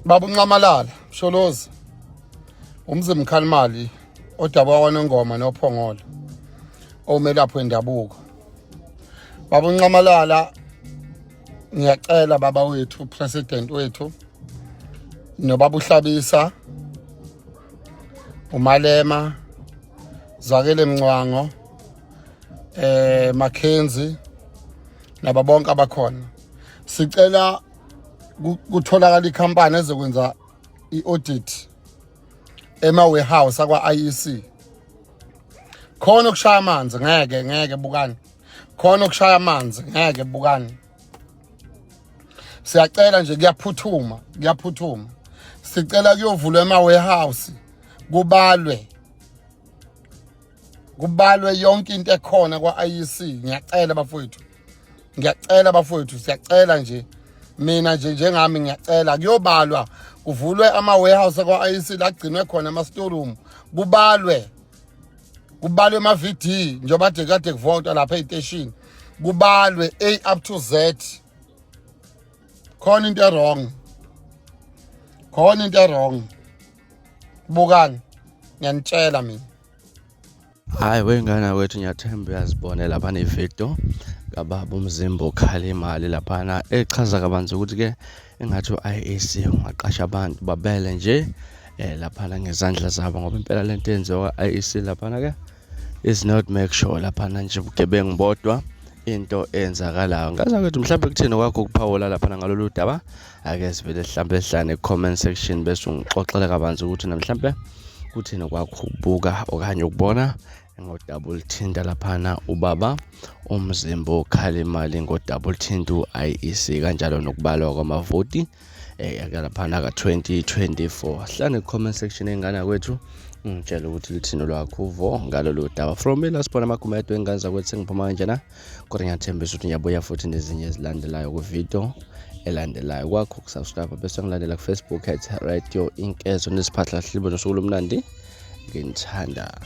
Baba uNcamalala Msholozi umzimba Khalimali odaba wanengoma nophongolo omelapho wendabuko. Baba uNcamalala ngiyacela baba wethu president wethu nobaba uHlabisa uMalema Zakele Mncwango Mackenzie naba bonke abakhona sicela kutholakala ikhampani ezokwenza iaudit ema-warehouse akwa-IEC khona ukushaya amanzi ngeke bukani khona ukushaya amanzi ngeke bukani siyacela nje kuyaphuthuma sicela kuyovulwa ema-warehouse kubalwe yonke into ekhona kwa-IEC ngiyacela bafowethu siyacela nje mina nje njengami ngiyacela kuyobalwa kuvulwe ama-warehouse akwa-IEC lagcinwe khona ama-storeroom kubalwe ama-VD njengoba kade kuvotwa lapha ey'teshini kubalwe A up to Z. Khona into wrong bukani ngiyanitshela mina. Hayi wengane wethu ngiyathemba uyazibonela lapha nevideo kababa umzimba Khalimali laphana echaza kabanzi ukuthi ke engathi uIEC ungaqasha abantu babele nje laphana ngezandla zabo ngoba impela lento yenziwa IEC laphana ke is not make sure laphana nje ubugebengu bodwa into enzakalayo. Ngaza ukuthi mhlawumbe kuthini kwakho ukuphawula laphana ngalolu daba ake sivele mhlawumbe ehlane comment section bese ungixoxela kabanzi ukuthi namhlanje kuthini kwakho ukubuka okanye ukubona ngo-double thinta laphana ubaba umzimba Khalimali ngo-double thinta u-IEC kanjalo nokubalwa kwamavoti laphana ka-2024. Hlane comment section engana kwethu ngitshela ukuthi lithini lwakho uvo ngalolu daba. From me lasibona amagumedo enganza kwethu sengiphuma kanjena kodwa ngiyathembisa ukuthi ngiyabuya futhi nezinye ezilandelayo ku-video elandelayo. Kwakho ukusubscribe bese ngilandela ku-Facebook @Radio Inkezo nesiphahla hlibo nosuku lomnandi nginthanda.